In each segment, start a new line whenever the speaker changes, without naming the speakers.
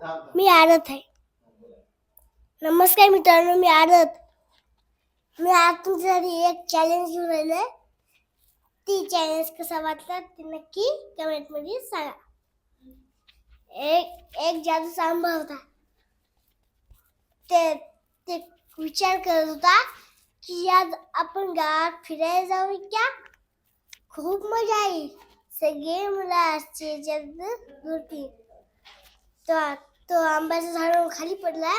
मी आरत आहे. नमस्कार मित्रांनो, मी आरत. मी आज तुमच्यासाठी एक चॅलेंज घेऊन राहिलोय. ती चॅलेंज कसा वाटला ते नक्की कमेंट मध्ये सांगा. एक जादूचा आंबा होता. ते विचार करत होता की आज आपण गावात फिरायला जाऊ का. खूप मजा येईल. सगळे मुलं आश्चर्याने तो आंब्याच्या झाडावरून खाली पडला.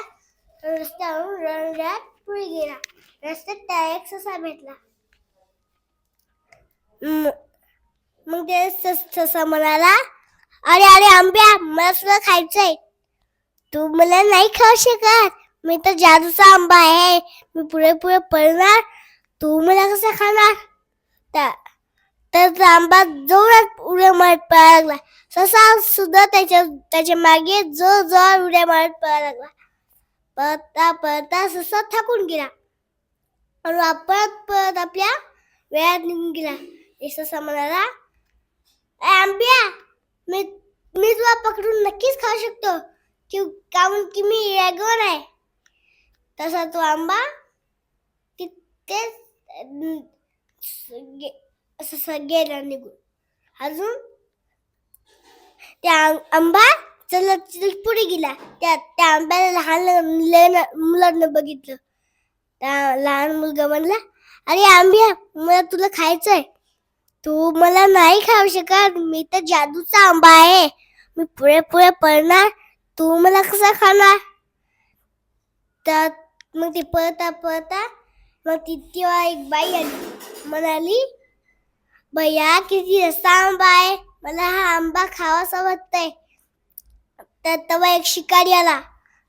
रस्त्यावरून रडत पुढे गेला. रस्त्यात त्याला एक ससा भेटला. मग ते ससा म्हणाला, अरे अरे आंब्या, मला सुद्धा खायचंय. तू मला नाही खाऊ शकत. मी तर जादूचा आंबा आहे. मी पुढे पुढे पडणार. तू मला कसा खाणार. तर आंबा जोरात उड्या मारत पळायला लागला. ससा सुद्धा त्याच्या मागे जोर जोर उड्या मारत पळायला लागला. पळता पळता ससा थकून गेला आणि परत परत आपल्या वेळात निघून गेला. ससा म्हणाला, आंब्या, मी तुला पकडून नक्कीच खाऊ शकतो, कारण की मी वेगवान आहे. तसा तो आंबा तिथेच गेला निघून. अजून त्या आंबा चलत पुढे गेला. त्या आंब्याला लहान मुलांना बघितलं. त्या लहान मुलगा म्हणला, अरे आंब्या, मला तुला खायचंय. तू मला नाही खाऊ शकत. मी तर जादूचा आंबा आहे. मी पुढे पुढे पळणार. तू मला कसा खाणार. तर मग ते पळता पळता मग तेव्हा एक बाई आली. म्हणाली, भैया, किती रस्ता आंबा आहे. मला हा आंबा खावासा वाटतंय. तर तेव्हा एक शिकारी आला.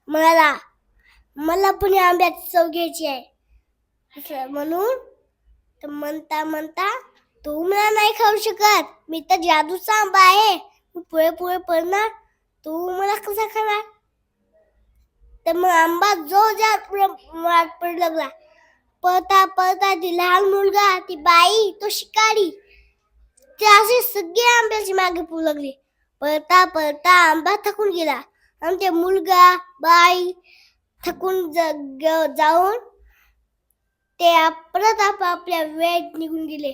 म्हणाला, मला पण या आंब्याची चव घ्यायची आहे. असं म्हणून म्हणता म्हणता, तू मला नाही खाऊ शकत. मी तर जादूचा आंबा आहे. मी पुढे पुढे पडणार. तू मला कसा खाणार. तर मग आंबा जोरदार पडू लागला. पळता पळता ती लहान मुलगा, ती बाई, तो शिकारी, ते असे सगळे आंब्याची मागे पळू लागले. पळता पळता आंबा थकून गेला आणि ते मुलगा, बाई थकून जाऊन ते परत आपल्या वेळेत निघून गेले.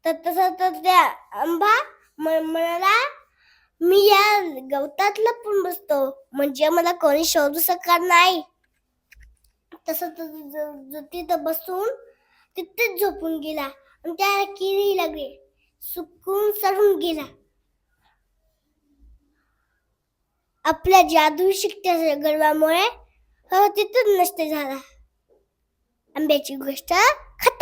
तर तसं तर त्या आंबा म्हणाला, मी या गवतात लपून बसतो, म्हणजे मला कोणी शोधू शकणार नाही. तसं तिथं बसून तिथेच झोपून गेला आणि त्याला किरी लागली. सुकून चढून गेला. आपल्या जादू शिकण्याच्या गर्वामुळे तिथून नष्ट झाला. आंब्याची गोष्ट खतम.